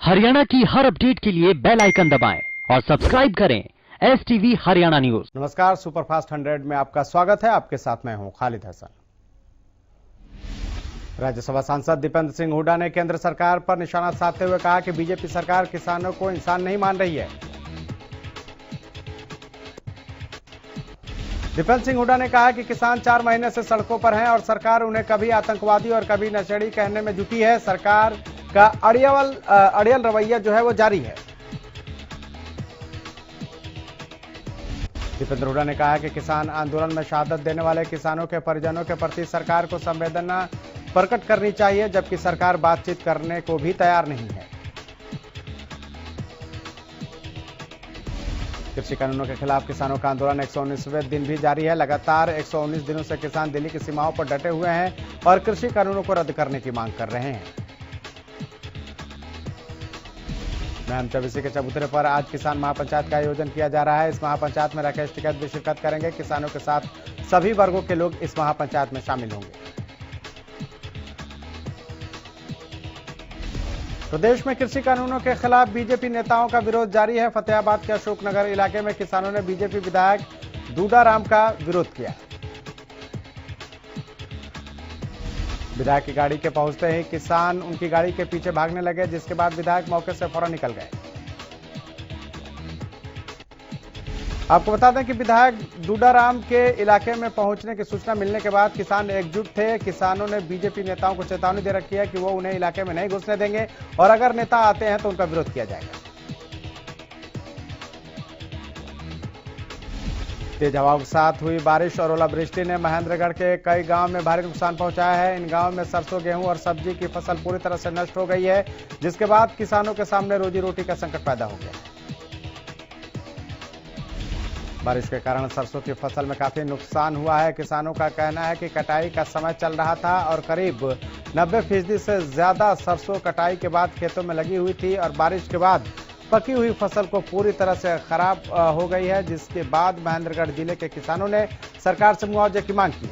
हरियाणा की हर अपडेट के लिए बेल आइकन दबाएं और सब्सक्राइब करें STV हरियाणा न्यूज। नमस्कार, सुपरफास्ट 100 में आपका स्वागत है। आपके साथ मैं हूं खालिद हसन। राज्यसभा सांसद दीपेंद्र सिंह हुड्डा ने केंद्र सरकार पर निशाना साधते हुए कहा कि बीजेपी सरकार किसानों को इंसान नहीं मान रही है। दीपेंद्र सिंह हुड्डा ने कहा कि किसान 4 महीने से सड़कों पर हैं और सरकार उन्हें कभी आतंकवादी और कभी नशेड़ी कहने में जुटी है। सरकार का अड़ियल रवैया जो है वो जारी है। दीपेंद्र हुड्डा ने कहा कि किसान आंदोलन में शहादत देने वाले किसानों के परिजनों के प्रति सरकार को संवेदना प्रकट करनी चाहिए, जबकि सरकार बातचीत करने को भी तैयार नहीं है। कृषि कानूनों के खिलाफ किसानों का आंदोलन 119वें दिन भी जारी है। लगातार 119 दिनों से किसान दिल्ली की सीमाओं पर डटे हुए हैं और कृषि कानूनों को रद्द करने की मांग कर रहे हैं। महम चौबीसी के चबूतरे पर आज किसान महापंचायत का आयोजन किया जा रहा है। इस महापंचायत में राकेश टिकैत भी शिरकत करेंगे। किसानों के साथ सभी वर्गों के लोग इस महापंचायत में शामिल होंगे। प्रदेश में कृषि कानूनों के खिलाफ बीजेपी नेताओं का विरोध जारी है। फतेहाबाद के अशोकनगर इलाके में किसानों ने बीजेपी विधायक दूडाराम का विरोध किया। विधायक की गाड़ी के पहुंचते ही किसान उनकी गाड़ी के पीछे भागने लगे, जिसके बाद विधायक मौके से फौरन निकल गए। आपको बता दें कि विधायक दूडाराम के इलाके में पहुंचने की सूचना मिलने के बाद किसान एकजुट थे। किसानों ने बीजेपी नेताओं को चेतावनी दे रखी है कि वो उन्हें इलाके में नहीं घुसने देंगे और अगर नेता आते हैं तो उनका विरोध किया जाएगा। तेज हवाओं के साथ हुई बारिश और ओलावृष्टि ने महेंद्रगढ़ के कई गांव में भारी नुकसान पहुंचाया है। इन गांवों में सरसों, गेहूं और सब्जी की फसल पूरी तरह से नष्ट हो गई है, जिसके बाद किसानों के सामने रोजी रोटी का संकट पैदा हो गया है। बारिश के कारण सरसों की फसल में काफी नुकसान हुआ है। किसानों का कहना है कि कटाई का समय चल रहा था और करीब 90% से ज्यादा सरसों कटाई के बाद खेतों में लगी हुई थी और बारिश के बाद पकी हुई फसल को पूरी तरह से खराब हो गई है, जिसके बाद महेंद्रगढ़ जिले के किसानों ने सरकार से मुआवजे की मांग की।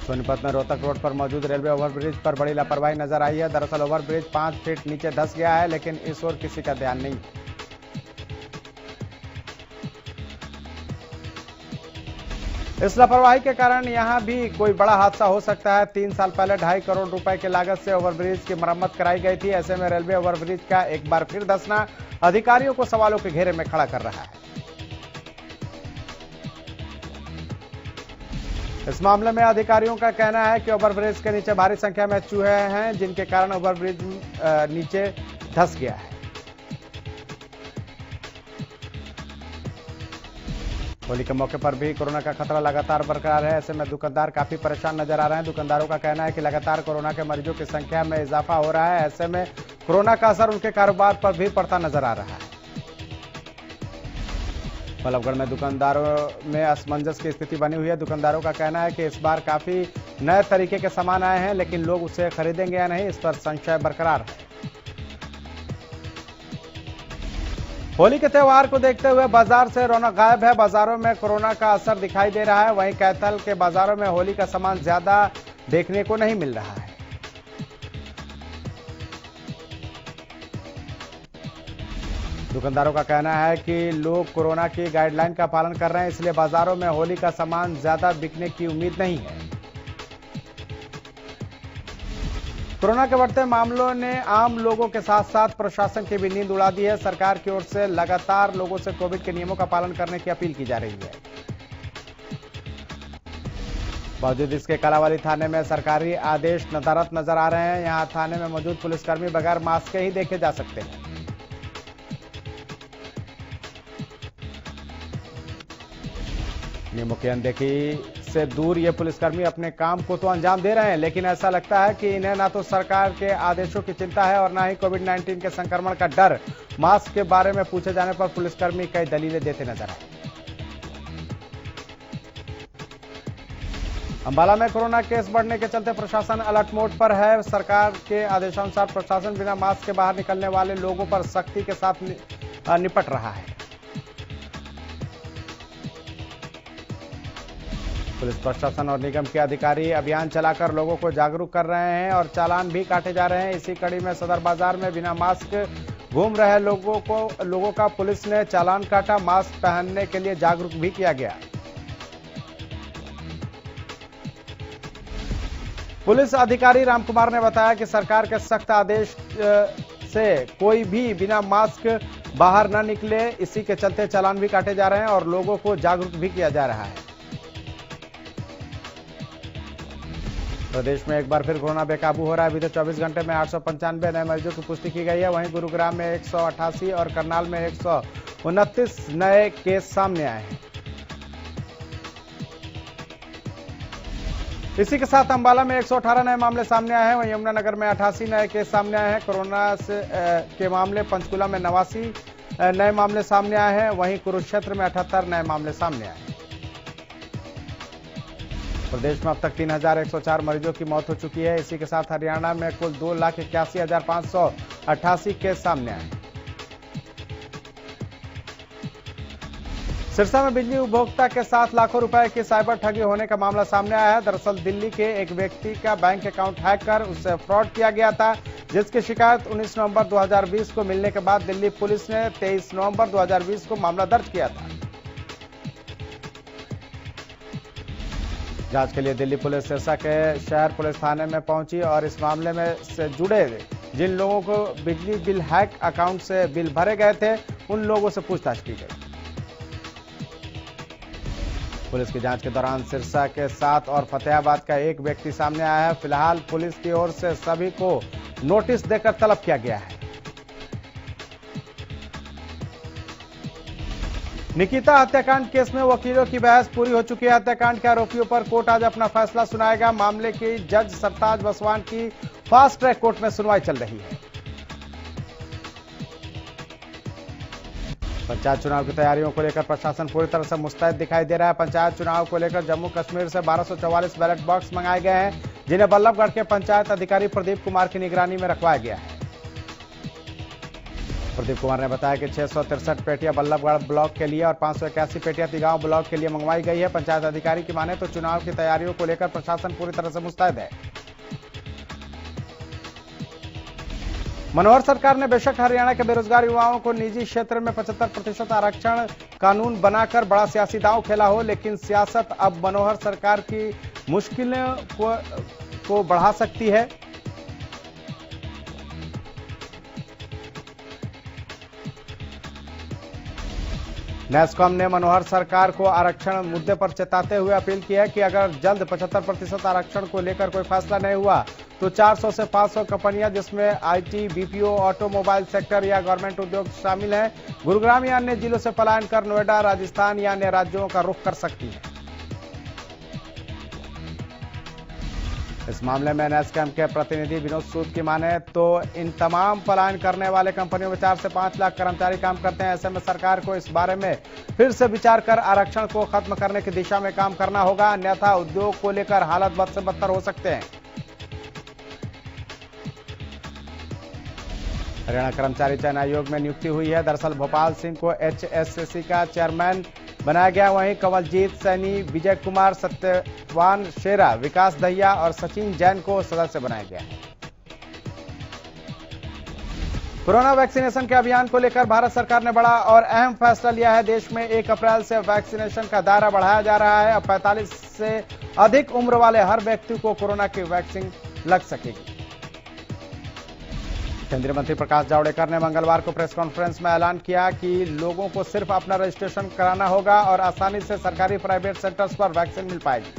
सोनीपत में रोहतक रोड पर मौजूद रेलवे ओवरब्रिज पर बड़ी लापरवाही नजर आई है। दरअसल ओवरब्रिज 5 फीट नीचे धंस गया है, लेकिन इस ओर किसी का ध्यान नहीं। इस लापरवाही के कारण यहां भी कोई बड़ा हादसा हो सकता है। 3 साल पहले 2.5 करोड़ रुपए की लागत से ओवरब्रिज की मरम्मत कराई गई थी। ऐसे में रेलवे ओवरब्रिज का एक बार फिर धंसना अधिकारियों को सवालों के घेरे में खड़ा कर रहा है। इस मामले में अधिकारियों का कहना है कि ओवरब्रिज के नीचे भारी संख्या में चूहे हैं, जिनके कारण ओवरब्रिज नीचे धंस गया है। होली के मौके पर भी कोरोना का खतरा लगातार बरकरार है। ऐसे में दुकानदार काफी परेशान नजर आ रहे हैं। दुकानदारों का कहना है कि लगातार कोरोना के मरीजों की संख्या में इजाफा हो रहा है। ऐसे में कोरोना का असर उनके कारोबार पर भी पड़ता नजर आ रहा है। बल्लभगढ़ में दुकानदारों में असमंजस की स्थिति बनी हुई है। दुकानदारों का कहना है कि इस बार काफी नए तरीके के सामान आए हैं, लेकिन लोग उसे खरीदेंगे या नहीं, इस पर संशय बरकरार है। होली के त्योहार को देखते हुए बाजार से रौनक गायब है। बाजारों में कोरोना का असर दिखाई दे रहा है। वहीं कैथल के बाजारों में होली का सामान ज्यादा देखने को नहीं मिल रहा है। दुकानदारों का कहना है कि लोग कोरोना की गाइडलाइन का पालन कर रहे हैं, इसलिए बाजारों में होली का सामान ज्यादा बिकने की उम्मीद नहीं है। कोरोना के बढ़ते मामलों ने आम लोगों के साथ साथ प्रशासन की भी नींद उड़ा दी है। सरकार की ओर से लगातार लोगों से कोविड के नियमों का पालन करने की अपील की जा रही है। बावजूद इसके कालावाली थाने में सरकारी आदेश नदारद नजर आ रहे हैं। यहां थाने में मौजूद पुलिसकर्मी बगैर मास्क के ही देखे जा सकते हैं। नियमों की अनदेखी से दूर ये पुलिसकर्मी अपने काम को तो अंजाम दे रहे हैं, लेकिन ऐसा लगता है कि इन्हें ना तो सरकार के आदेशों की चिंता है और ना ही कोविड-19 के संक्रमण का डर। मास्क के बारे में पूछे जाने पर पुलिसकर्मी कई दलीलें देते नजर आए। अंबाला में कोरोना केस बढ़ने के चलते प्रशासन अलर्ट मोड पर है। सरकार के आदेशानुसार प्रशासन बिना मास्क के बाहर निकलने वाले लोगों पर सख्ती के साथ निपट रहा है। पुलिस प्रशासन और निगम के अधिकारी अभियान चलाकर लोगों को जागरूक कर रहे हैं और चालान भी काटे जा रहे हैं। इसी कड़ी में सदर बाजार में बिना मास्क घूम रहे लोगों का पुलिस ने चालान काटा। मास्क पहनने के लिए जागरूक भी किया गया। पुलिस अधिकारी रामकुमार ने बताया कि सरकार के सख्त आदेश से कोई भी बिना मास्क बाहर न निकले, इसी के चलते चालान भी काटे जा रहे हैं और लोगों को जागरूक भी किया जा रहा है। प्रदेश में एक बार फिर कोरोना बेकाबू हो रहा है। बीते 24 घंटे में 895 नए मरीजों की पुष्टि की गई है। वहीं गुरुग्राम में 188 और करनाल में 129 नए केस सामने आए हैं। इसी के साथ अंबाला में 118 नए मामले सामने आए हैं। वहीं यमुनानगर में 88 नए केस सामने आए हैं। कोरोना के मामले पंचकुला में 89 नए मामले सामने आए हैं। वहीं कुरुक्षेत्र में 78 नए मामले सामने आए हैं। प्रदेश में अब तक 3104 मरीजों की मौत हो चुकी है। इसी के साथ हरियाणा में कुल 2,81,588 केस सामने आए। सिरसा में बिजली उपभोक्ता के साथ लाखों रुपए की साइबर ठगी होने का मामला सामने आया है। दरअसल दिल्ली के एक व्यक्ति का बैंक अकाउंट हैक कर उससे फ्रॉड किया गया था, जिसकी शिकायत 19 नवंबर 2020 को मिलने के बाद दिल्ली पुलिस ने 23 नवंबर 2020 को मामला दर्ज किया था। जांच के लिए दिल्ली पुलिस सिरसा के शहर पुलिस थाने में पहुंची और इस मामले में से जुड़े जिन लोगों को बिजली बिल हैक अकाउंट से बिल भरे गए थे, उन लोगों से पूछताछ की गई। पुलिस की जांच के दौरान सिरसा के 7 और फतेहाबाद का एक व्यक्ति सामने आया है। फिलहाल पुलिस की ओर से सभी को नोटिस देकर तलब किया गया है। निकिता हत्याकांड केस में वकीलों की बहस पूरी हो चुकी है। हत्याकांड के आरोपियों पर कोर्ट आज अपना फैसला सुनाएगा। मामले की जज सरताज बसवान की फास्ट ट्रैक कोर्ट में सुनवाई चल रही है। पंचायत चुनाव की तैयारियों को लेकर प्रशासन पूरी तरह से मुस्तैद दिखाई दे रहा है। पंचायत चुनाव को लेकर जम्मू कश्मीर से 1244 बैलेट बॉक्स मंगाए गए हैं, जिन्हें बल्लभगढ़ के पंचायत अधिकारी प्रदीप कुमार की निगरानी में रखवाया गया है। प्रदीप कुमार ने बताया कि 663 पेटियां बल्लभगढ़ ब्लॉक के लिए और 581 पेटियां तिगांव ब्लॉक के लिए मंगवाई गई है। पंचायत अधिकारी की माने तो चुनाव की तैयारियों को लेकर प्रशासन पूरी तरह से मुस्तैद है। मनोहर सरकार ने बेशक हरियाणा के बेरोजगार युवाओं को निजी क्षेत्र में 75% आरक्षण कानून बनाकर बड़ा सियासी दांव खेला हो, लेकिन सियासत अब मनोहर सरकार की मुश्किलों को बढ़ा सकती है। नेस्कॉम ने मनोहर सरकार को आरक्षण मुद्दे पर चेताते हुए अपील की है कि अगर जल्द 75% आरक्षण को लेकर कोई फैसला नहीं हुआ तो 400 से 500 कंपनियां, जिसमें आईटी, बीपीओ, ऑटोमोबाइल सेक्टर या गवर्नमेंट उद्योग शामिल हैं, गुरुग्राम या अन्य जिलों से पलायन कर नोएडा, राजस्थान या अन्य राज्यों का रुख कर सकती है। इस मामले में नेस्कॉम के प्रतिनिधि विनोद सूद की माने तो इन तमाम पलायन करने वाले कंपनियों में 4 से 5 लाख कर्मचारी काम करते हैं। ऐसे में सरकार को इस बारे में फिर से विचार कर आरक्षण को खत्म करने की दिशा में काम करना होगा, अन्यथा उद्योग को लेकर हालत बद से बदतर हो सकते हैं। हरियाणा कर्मचारी चयन आयोग में नियुक्ति हुई है। दरअसल भोपाल सिंह को HSCC का चेयरमैन बनाया गया। वहीं कंवलजीत सैनी, विजय कुमार, सत्यवान शेरा, विकास दहिया और सचिन जैन को सदस्य बनाया गया है। कोरोना वैक्सीनेशन के अभियान को लेकर भारत सरकार ने बड़ा और अहम फैसला लिया है। देश में 1 अप्रैल से वैक्सीनेशन का दायरा बढ़ाया जा रहा है। अब 45 से अधिक उम्र वाले हर व्यक्ति को कोरोना की वैक्सीन लग सकेगी। केंद्रीय मंत्री प्रकाश जावड़ेकर ने मंगलवार को प्रेस कॉन्फ्रेंस में ऐलान किया कि लोगों को सिर्फ अपना रजिस्ट्रेशन कराना होगा और आसानी से सरकारी प्राइवेट सेंटर्स पर वैक्सीन मिल पाएगी।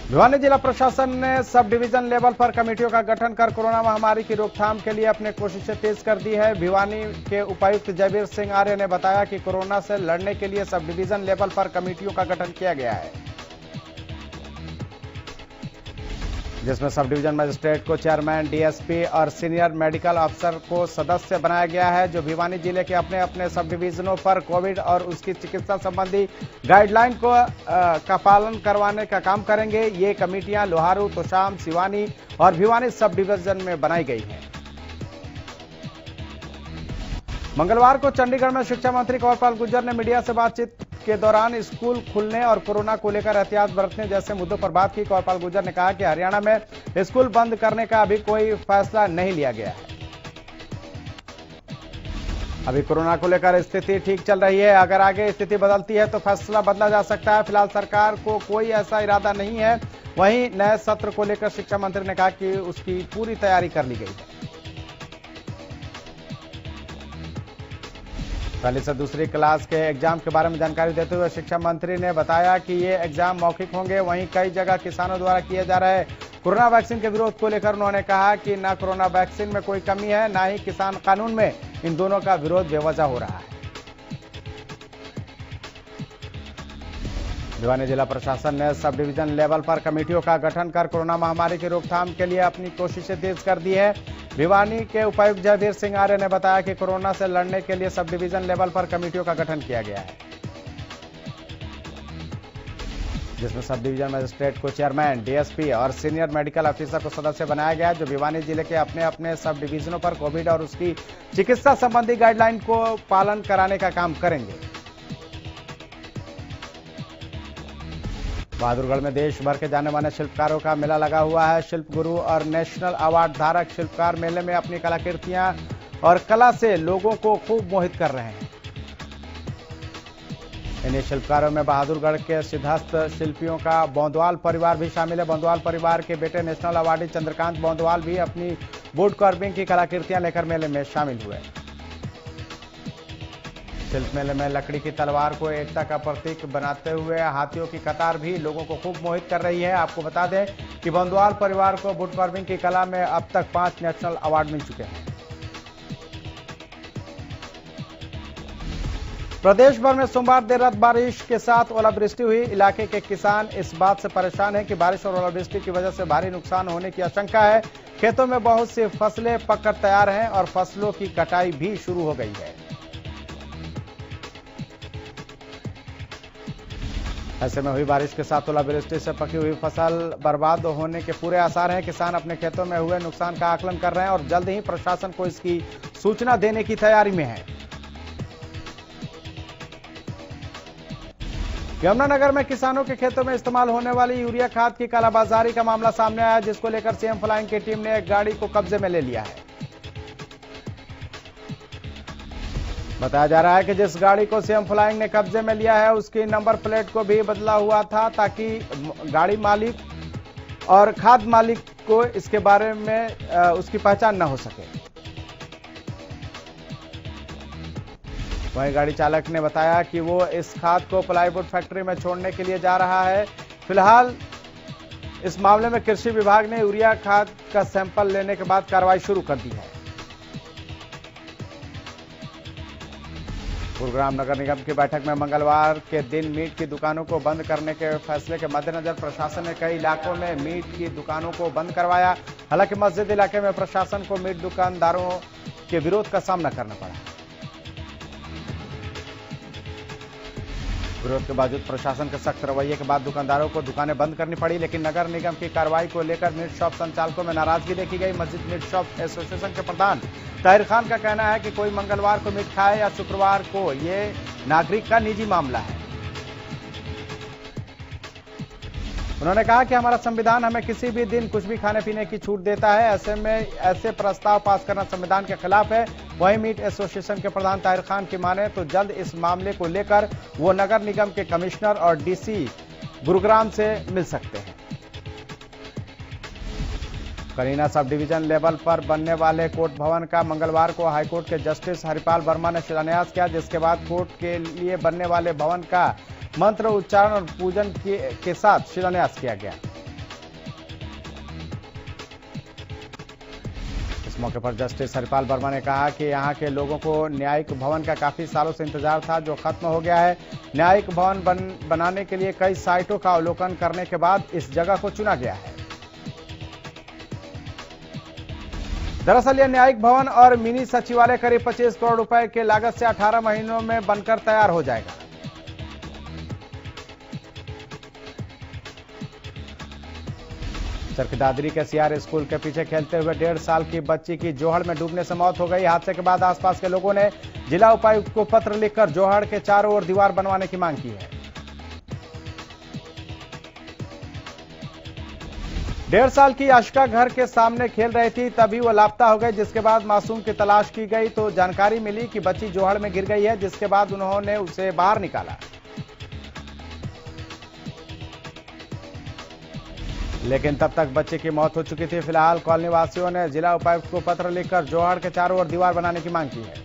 भिवानी जिला प्रशासन ने सब डिवीजन लेवल पर कमेटियों का गठन कर कोरोना महामारी की रोकथाम के लिए अपनी कोशिशें तेज कर दी है। भिवानी के उपायुक्त जयवीर सिंह आर्य ने बताया कि कोरोना से लड़ने के लिए सब डिवीजन लेवल पर कमेटियों का गठन किया गया है, जिसमें सब डिवीजन मजिस्ट्रेट को चेयरमैन, डीएसपी और सीनियर मेडिकल अफसर को सदस्य बनाया गया है, जो भिवानी जिले के अपने अपने सब डिवीजनों पर कोविड और उसकी चिकित्सा संबंधी गाइडलाइन का पालन करवाने का काम करेंगे। ये कमेटियां लोहारू, तोशाम, सिवानी और भिवानी सब डिवीजन में बनाई गई हैं। मंगलवार को चंडीगढ़ में शिक्षा मंत्री कंवरपाल गुर्जर ने मीडिया से बातचीत के दौरान स्कूल खुलने और कोरोना को लेकर एहतियात बरतने जैसे मुद्दों पर बात की। कंवरपाल गुर्जर ने कहा कि हरियाणा में स्कूल बंद करने का अभी कोई फैसला नहीं लिया गया है। अभी कोरोना को लेकर स्थिति ठीक चल रही है, अगर आगे स्थिति बदलती है तो फैसला बदला जा सकता है। फिलहाल सरकार को कोई ऐसा इरादा नहीं है। वहीं नए सत्र को लेकर शिक्षा मंत्री ने कहा कि उसकी पूरी तैयारी कर ली गई है। पहली से दूसरी क्लास के एग्जाम के बारे में जानकारी देते हुए शिक्षा मंत्री ने बताया कि ये एग्जाम मौखिक होंगे। वहीं कई जगह किसानों द्वारा किए जा रहे कोरोना वैक्सीन के विरोध को लेकर उन्होंने कहा कि न कोरोना वैक्सीन में कोई कमी है, न ही किसान कानून में। इन दोनों का विरोध बेवजह हो रहा है। भिवानी जिला प्रशासन ने सब डिवीजन लेवल पर कमेटियों का गठन कर कोरोना महामारी की रोकथाम के लिए अपनी कोशिशें तेज कर दी है। भिवानी के उपायुक्त जयवीर सिंह आर्य ने बताया कि कोरोना से लड़ने के लिए सब डिवीजन लेवल पर कमेटियों का गठन किया गया है, जिसमें सब डिवीजन मजिस्ट्रेट को चेयरमैन, डीएसपी और सीनियर मेडिकल ऑफिसर को सदस्य बनाया गया है, जो भिवानी जिले के अपने अपने सब डिवीजनों पर कोविड और उसकी चिकित्सा संबंधी गाइडलाइन को पालन कराने का काम करेंगे। बहादुरगढ़ में देश भर के जाने माने शिल्पकारों का मेला लगा हुआ है। शिल्प गुरु और नेशनल अवार्ड धारक शिल्पकार मेले में अपनी कलाकृतियां और कला से लोगों को खूब मोहित कर रहे हैं। इन्हीं शिल्पकारों में बहादुरगढ़ के सिद्धहस्त शिल्पियों का बौंदवाल परिवार भी शामिल है। बौंदवाल परिवार के बेटे नेशनल अवार्डी चंद्रकांत बौंदवाल भी अपनी वुड कार्विंग की कलाकृतियां लेकर मेले में शामिल हुए। शिल्प मेले में लकड़ी की तलवार को एकता का प्रतीक बनाते हुए हाथियों की कतार भी लोगों को खूब मोहित कर रही है। आपको बता दें कि बौंदवाल परिवार को वुड कार्विंग की कला में अब तक 5 नेशनल अवार्ड मिल चुके हैं। प्रदेश भर में सोमवार देर रात बारिश के साथ ओलावृष्टि हुई। इलाके के किसान इस बात से परेशान हैं कि बारिश और ओलावृष्टि की वजह से भारी नुकसान होने की आशंका है। खेतों में बहुत सी फसलें पककर तैयार हैं और फसलों की कटाई भी शुरू हो गई है। ऐसे में हुई बारिश के साथ ओलावृष्टि से पकी हुई फसल बर्बाद होने के पूरे आसार हैं। किसान अपने खेतों में हुए नुकसान का आकलन कर रहे हैं और जल्द ही प्रशासन को इसकी सूचना देने की तैयारी में है। यमुनानगर में किसानों के खेतों में इस्तेमाल होने वाली यूरिया खाद की कालाबाजारी का मामला सामने आया, जिसको लेकर सीएम फ्लाइंग की टीम ने एक गाड़ी को कब्जे में ले लिया है। बताया जा रहा है कि जिस गाड़ी को सीएम फ्लाइंग ने कब्जे में लिया है उसकी नंबर प्लेट को भी बदला हुआ था, ताकि गाड़ी मालिक और खाद मालिक को इसके बारे में उसकी पहचान न हो सके। वहीं गाड़ी चालक ने बताया कि वो इस खाद को प्लाईवुड फैक्ट्री में छोड़ने के लिए जा रहा है। फिलहाल इस मामले में कृषि विभाग ने यूरिया खाद का सैंपल लेने के बाद कार्रवाई शुरू कर दी है। गुरुग्राम नगर निगम की बैठक में मंगलवार के दिन मीट की दुकानों को बंद करने के फैसले के मद्देनजर प्रशासन ने कई इलाकों में मीट की दुकानों को बंद करवाया। हालांकि मस्जिद इलाके में प्रशासन को मीट दुकानदारों के विरोध का सामना करना पड़ा। विरोध के बावजूद प्रशासन के सख्त रवैये के बाद दुकानदारों को दुकानें बंद करनी पड़ी, लेकिन नगर निगम की कार्रवाई को लेकर मीट शॉप संचालकों में नाराजगी देखी गई। मस्जिद मीट शॉप एसोसिएशन के प्रधान ताहिर खान का कहना है कि कोई मंगलवार को मीट खाए या शुक्रवार को, ये नागरिक का निजी मामला है। उन्होंने कहा कि हमारा संविधान हमें किसी भी दिन कुछ भी खाने पीने की छूट देता है, ऐसे में ऐसे प्रस्ताव पास करना संविधान के खिलाफ है। वहीं मीट एसोसिएशन के प्रधान ताहिर खान की माने तो जल्द इस मामले को लेकर वो नगर निगम के कमिश्नर और डीसी गुरुग्राम से मिल सकते हैं। करीना सब डिवीजन लेवल पर बनने वाले कोर्ट भवन का मंगलवार को हाईकोर्ट के जस्टिस हरिपाल वर्मा ने शिलान्यास किया, जिसके बाद कोर्ट के लिए बनने वाले भवन का मंत्र उच्चारण और पूजन के साथ शिलान्यास किया गया। इस मौके पर जस्टिस हरिपाल वर्मा ने कहा कि यहां के लोगों को न्यायिक भवन का काफी सालों से इंतजार था, जो खत्म हो गया है। न्यायिक भवन बनाने के लिए कई साइटों का अवलोकन करने के बाद इस जगह को चुना गया है। दरअसल यह न्यायिक भवन और मिनी सचिवालय करीब 25 करोड़ रुपए के लागत से 18 महीनों में बनकर तैयार हो जाएगा। चरखदादरी के सीआर स्कूल के पीछे खेलते हुए 1.5 साल की बच्ची की जोहड़ में डूबने से मौत हो गई। हादसे के बाद आसपास के लोगों ने जिला उपायुक्त को पत्र लिखकर जोहड़ के चारों ओर दीवार बनवाने की मांग की है। 1.5 साल की आशिका घर के सामने खेल रही थी, तभी वो लापता हो गई, जिसके बाद मासूम की तलाश की गई तो जानकारी मिली कि बच्ची जोहड़ में गिर गई है, जिसके बाद उन्होंने उसे बाहर निकाला, लेकिन तब तक बच्चे की मौत हो चुकी थी। फिलहाल कॉलोनी वासियों ने जिला उपायुक्त को पत्र लिखकर जोहड़ के चारों ओर दीवार बनाने की मांग की है।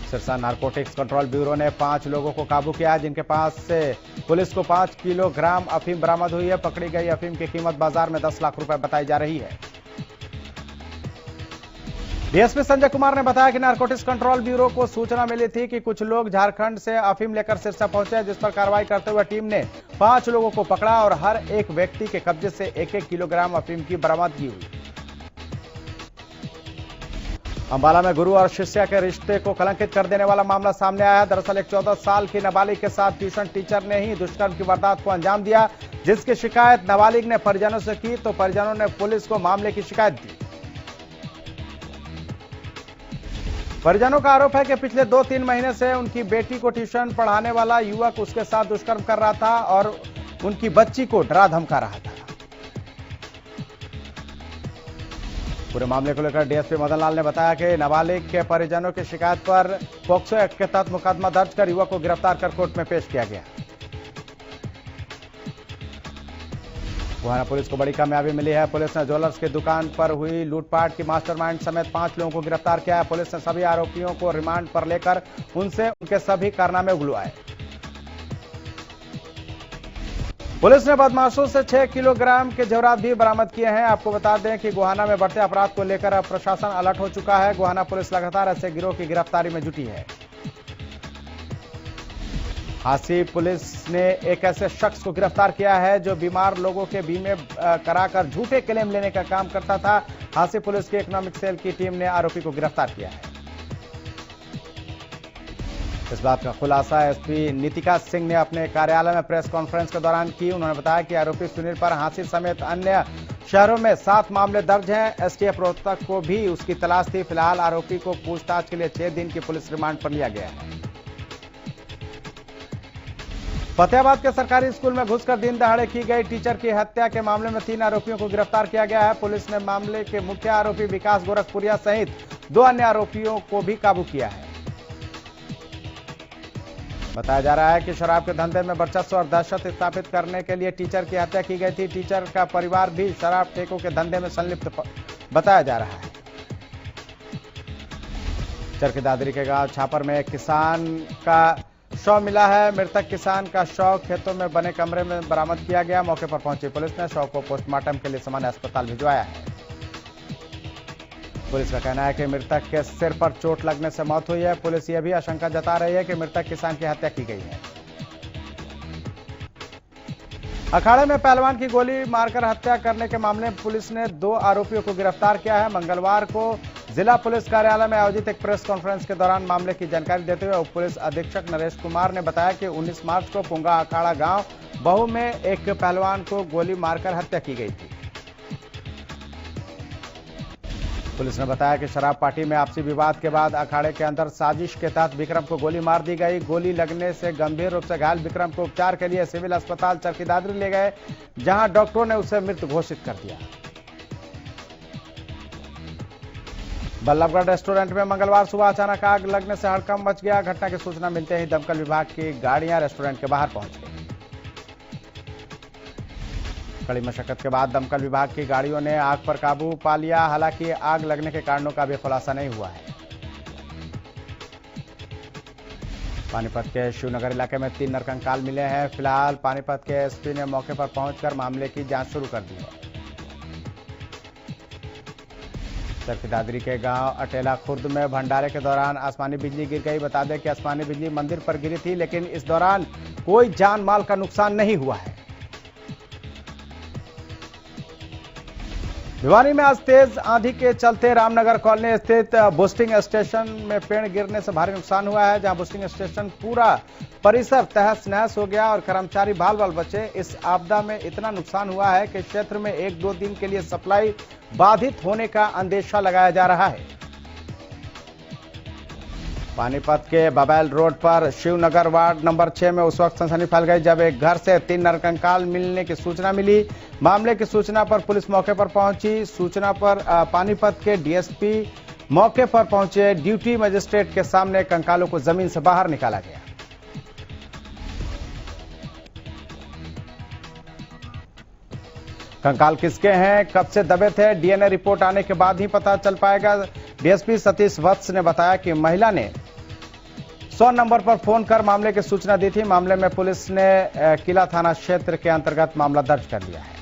सिरसा नारकोटिक्स कंट्रोल ब्यूरो ने 5 लोगों को काबू किया, जिनके पास से पुलिस को 5 किलोग्राम अफीम बरामद हुई है। पकड़ी गई अफीम की कीमत बाजार में 10 लाख रुपए बताई जा रही है। डीएसपी संजय कुमार ने बताया कि नारकोटिक्स कंट्रोल ब्यूरो को सूचना मिली थी कि कुछ लोग झारखंड से अफीम लेकर सिरसा पहुंचे, जिस पर कार्रवाई करते हुए टीम ने 5 लोगों को पकड़ा और हर एक व्यक्ति के कब्जे से 1-1 किलोग्राम अफीम की बरामदगी हुई। अंबाला में गुरु और शिष्या के रिश्ते को कलंकित कर देने वाला मामला सामने आया है। दरअसल एक 14 साल की नाबालिग के साथ ट्यूशन टीचर ने ही दुष्कर्म की वारदात को अंजाम दिया, जिसकी शिकायत नाबालिग ने परिजनों से की तो परिजनों ने पुलिस को मामले की शिकायत दी। परिजनों का आरोप है कि पिछले 2-3 महीने से उनकी बेटी को ट्यूशन पढ़ाने वाला युवक उसके साथ दुष्कर्म कर रहा था और उनकी बच्ची को डरा धमका रहा था। पूरे मामले को लेकर डीएसपी मदन लाल ने बताया कि नाबालिग के परिजनों की शिकायत पर पॉक्सो एक्ट के तहत मुकदमा दर्ज कर युवक को गिरफ्तार कर कोर्ट में पेश किया गया। गोहाना पुलिस को बड़ी कामयाबी मिली है। पुलिस ने ज्वेलर्स की दुकान पर हुई लूटपाट की मास्टरमाइंड समेत 5 लोगों को गिरफ्तार किया है। पुलिस ने सभी आरोपियों को रिमांड पर लेकर उनसे उनके सभी कारनामे उगलवाए। पुलिस ने बदमाशों से 6 किलोग्राम के जेवरात भी बरामद किए हैं। आपको बता दें कि गोहाना में बढ़ते अपराध को लेकर अब प्रशासन अलर्ट हो चुका है। गोहाना पुलिस लगातार ऐसे गिरोह की गिरफ्तारी में जुटी है। हांसी पुलिस ने एक ऐसे शख्स को गिरफ्तार किया है जो बीमार लोगों के बीमे कराकर झूठे क्लेम लेने का काम करता था। हांसी पुलिस की इकोनॉमिक सेल की टीम ने आरोपी को गिरफ्तार किया है। इस बात का खुलासा एसपी नीतिका सिंह ने अपने कार्यालय में प्रेस कॉन्फ्रेंस के दौरान की। उन्होंने बताया कि आरोपी सुनील पर हांसी समेत अन्य शहरों में 7 मामले दर्ज हैं। एसटीएफ रोहतक को भी उसकी तलाश थी। फिलहाल आरोपी को पूछताछ के लिए 6 दिन की पुलिस रिमांड पर लिया गया है। फतेहाबाद के सरकारी स्कूल में घुसकर दिन दहाड़े की गई टीचर की हत्या के मामले में 3 आरोपियों को गिरफ्तार किया गया है। पुलिस ने मामले के मुख्य आरोपी विकास गोरखपुरिया सहित 2 अन्य आरोपियों को भी काबू किया है। बताया जा रहा है कि शराब के धंधे में वर्चस्व और दहशत स्थापित करने के लिए टीचर की हत्या की गई थी। टीचर का परिवार भी शराब ठेकों के धंधे में संलिप्त बताया जा रहा है। चरखी दादरी के गांव छापर में एक किसान का शव मिला है। मृतक किसान का शव खेतों में बने कमरे में बरामद किया गया। मौके पर पहुंची पुलिस ने शव को पोस्टमार्टम के लिए सामान्य अस्पताल भिजवाया है। पुलिस का कहना है कि मृतक के सिर पर चोट लगने से मौत हुई है। पुलिस यह भी आशंका जता रही है कि मृतक किसान की हत्या की गई है। अखाड़े में पहलवान की गोली मारकर हत्या करने के मामले में पुलिस ने 2 आरोपियों को गिरफ्तार किया है। मंगलवार को जिला पुलिस कार्यालय में आयोजित एक प्रेस कॉन्फ्रेंस के दौरान मामले की जानकारी देते हुए उप पुलिस अधीक्षक नरेश कुमार ने बताया कि 19 मार्च को पुंगा अखाड़ा गांव बहु में एक पहलवान को गोली मारकर हत्या की गई थी। पुलिस ने बताया कि शराब पार्टी में आपसी विवाद के बाद अखाड़े के अंदर साजिश के तहत विक्रम को गोली मार दी गई। गोली लगने से गंभीर रूप से घायल विक्रम को उपचार के लिए सिविल अस्पताल चरखी दादरी ले गए, जहां डॉक्टरों ने उसे मृत घोषित कर दिया। बल्लभगढ़ रेस्टोरेंट में मंगलवार सुबह अचानक आग लगने से हड़कंप मच गया। घटना की सूचना मिलते ही दमकल विभाग की गाड़ियां रेस्टोरेंट के बाहर पहुंच गई। कड़ी मशक्कत के बाद दमकल विभाग की गाड़ियों ने आग पर काबू पा लिया। हालांकि आग लगने के कारणों का भी खुलासा नहीं हुआ है। पानीपत के शिवनगर इलाके में 3 नरकंकाल मिले हैं। फिलहाल पानीपत के एसपी ने मौके पर पहुंचकर मामले की जांच शुरू कर दी है। चरखी दादरी के गांव अटेला खुर्द में भंडारे के दौरान आसमानी बिजली गिर गई। बता दें कि आसमानी बिजली मंदिर पर गिरी थी, लेकिन इस दौरान कोई जान माल का नुकसान नहीं हुआ है। भिवानी में आज तेज आंधी के चलते रामनगर कॉलोनी स्थित बूस्टिंग स्टेशन में पेड़ गिरने से भारी नुकसान हुआ है, जहां बूस्टिंग स्टेशन पूरा परिसर तहस नहस हो गया और कर्मचारी बाल बाल बचे। इस आपदा में इतना नुकसान हुआ है कि क्षेत्र में 1-2 दिन के लिए सप्लाई बाधित होने का अंदेशा लगाया जा रहा है। पानीपत के बबैल रोड पर शिवनगर वार्ड नंबर 6 में उस वक्त सनसनी फैल गई जब एक घर से 3 नरकंकाल मिलने की सूचना मिली। मामले की सूचना पर पुलिस मौके पर पहुंची। सूचना पर पानीपत के डीएसपी मौके पर पहुंचे। ड्यूटी मजिस्ट्रेट के सामने कंकालों को जमीन से बाहर निकाला गया। कंकाल किसके हैं, कब से दबे थे, डीएनए रिपोर्ट आने के बाद ही पता चल पाएगा। डीएसपी सतीश वत्स ने बताया कि महिला ने 100 नंबर पर फोन कर मामले की सूचना दी थी। मामले में पुलिस ने किला थाना क्षेत्र के अंतर्गत मामला दर्ज कर लिया है।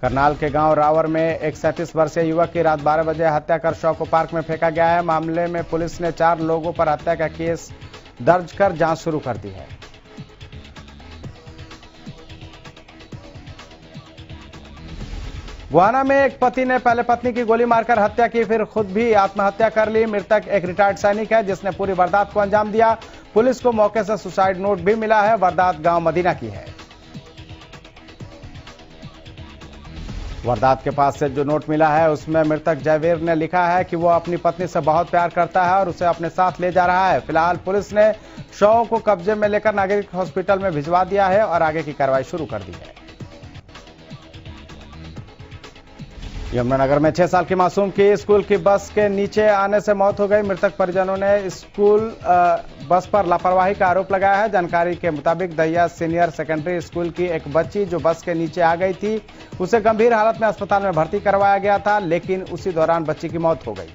करनाल के गांव रावर में एक 37 वर्षीय युवक की रात 12 बजे हत्या कर शव को पार्क में फेंका गया है। मामले में पुलिस ने 4 लोगों पर हत्या का केस दर्ज कर जांच शुरू कर दी है। गुहाना में एक पति ने पहले पत्नी की गोली मारकर हत्या की, फिर खुद भी आत्महत्या कर ली। मृतक एक रिटायर्ड सैनिक है जिसने पूरी वारदात को अंजाम दिया। पुलिस को मौके से सुसाइड नोट भी मिला है। वारदात गांव मदीना की है। वारदात के पास से जो नोट मिला है उसमें मृतक जयवीर ने लिखा है कि वो अपनी पत्नी से बहुत प्यार करता है और उसे अपने साथ ले जा रहा है। फिलहाल पुलिस ने शव को कब्जे में लेकर नागरिक हॉस्पिटल में भिजवा दिया है और आगे की कार्रवाई शुरू कर दी है। यमुनानगर में 6 साल की मासूम की स्कूल की बस के नीचे आने से मौत हो गई। मृतक परिजनों ने स्कूल बस पर लापरवाही का आरोप लगाया है। जानकारी के मुताबिक दहिया सीनियर सेकेंडरी स्कूल की एक बच्ची जो बस के नीचे आ गई थी, उसे गंभीर हालत में अस्पताल में भर्ती करवाया गया था, लेकिन उसी दौरान बच्ची की मौत हो गई।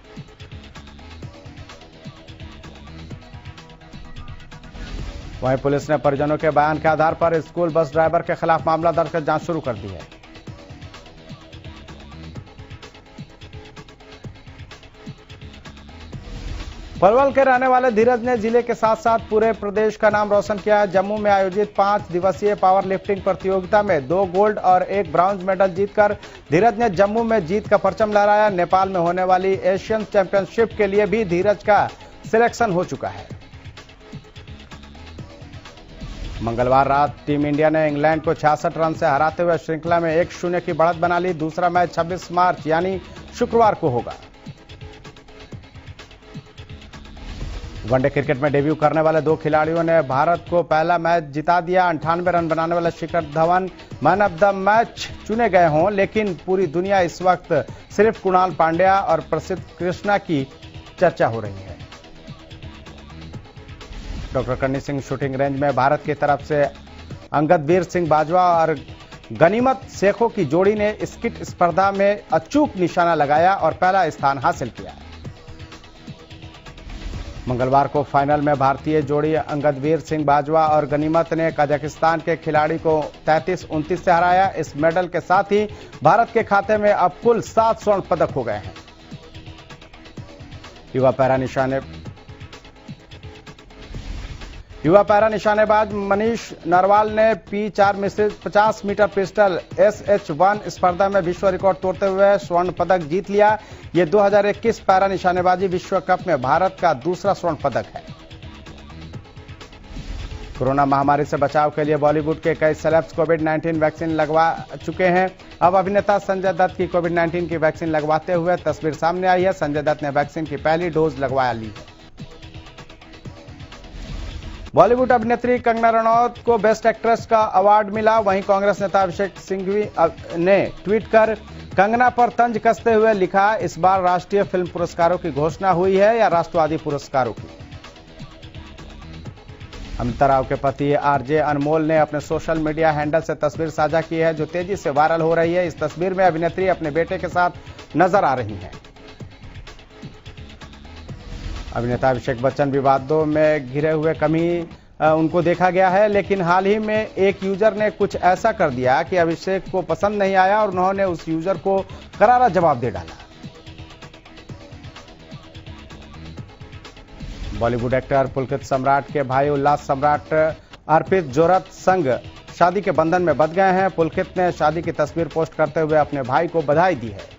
वहीं पुलिस ने परिजनों के बयान के आधार पर स्कूल बस ड्राइवर के खिलाफ मामला दर्ज कर जांच शुरू कर दी है। पलवल के रहने वाले धीरज ने जिले के साथ साथ पूरे प्रदेश का नाम रोशन किया है। जम्मू में आयोजित 5 दिवसीय पावर लिफ्टिंग प्रतियोगिता में 2 गोल्ड और 1 ब्रॉन्ज मेडल जीतकर धीरज ने जम्मू में जीत का परचम लहराया। नेपाल में होने वाली एशियन चैंपियनशिप के लिए भी धीरज का सिलेक्शन हो चुका है। मंगलवार रात टीम इंडिया ने इंग्लैंड को 66 रन से हराते हुए श्रृंखला में 1-0 की बढ़त बना ली। दूसरा मैच 26 मार्च यानी शुक्रवार को होगा। वनडे क्रिकेट में डेब्यू करने वाले 2 खिलाड़ियों ने भारत को पहला मैच जिता दिया। 98 रन बनाने वाले Shikhar Dhawan man of the match चुने गए हों, लेकिन पूरी दुनिया इस वक्त सिर्फ कुणाल पांड्या और प्रसिद्ध कृष्णा की चर्चा हो रही है। डॉक्टर करनी सिंह शूटिंग रेंज में भारत की तरफ से अंगदवीर सिंह बाजवा और गनीमत शेखों की जोड़ी ने स्किट स्पर्धा में अचूक निशाना लगाया और पहला स्थान हासिल किया। मंगलवार को फाइनल में भारतीय जोड़ी अंगदवीर सिंह बाजवा और गनीमत ने कजाकिस्तान के खिलाड़ी को 33-29 से हराया। इस मेडल के साथ ही भारत के खाते में अब कुल 7 स्वर्ण पदक हो गए हैं। युवा पैरा निशानेबाज मनीष नरवाल ने P4 में से 50 मीटर पिस्टल SH1 स्पर्धा में विश्व रिकॉर्ड तोड़ते हुए स्वर्ण पदक जीत लिया। ये 2021 पैरा निशानेबाजी विश्व कप में भारत का दूसरा स्वर्ण पदक है। कोरोना महामारी से बचाव के लिए बॉलीवुड के कई सेलेब्स कोविड-19 वैक्सीन लगवा चुके हैं। अब अभिनेता संजय दत्त की कोविड-19 की वैक्सीन लगवाते हुए तस्वीर सामने आई है। संजय दत्त ने वैक्सीन की पहली डोज लगवा ली है। बॉलीवुड अभिनेत्री कंगना रनौत को बेस्ट एक्ट्रेस का अवार्ड मिला। वहीं कांग्रेस नेता अभिषेक सिंघवी ने ट्वीट कर कंगना पर तंज कसते हुए लिखा, इस बार राष्ट्रीय फिल्म पुरस्कारों की घोषणा हुई है या राष्ट्रवादी पुरस्कारों की। अमिता राव के पति आरजे अनमोल ने अपने सोशल मीडिया हैंडल से तस्वीर साझा की है जो तेजी से वायरल हो रही है। इस तस्वीर में अभिनेत्री अपने बेटे के साथ नजर आ रही हैं। अभिनेता अभिषेक बच्चन विवादों में घिरे हुए कम ही उनको देखा गया है, लेकिन हाल ही में एक यूजर ने कुछ ऐसा कर दिया कि अभिषेक को पसंद नहीं आया और उन्होंने उस यूजर को करारा जवाब दे डाला। बॉलीवुड एक्टर पुलकित सम्राट के भाई उल्लास सम्राट अर्पित जोरत संग शादी के बंधन में बंध गए हैं। पुलकित ने शादी की तस्वीर पोस्ट करते हुए अपने भाई को बधाई दी है।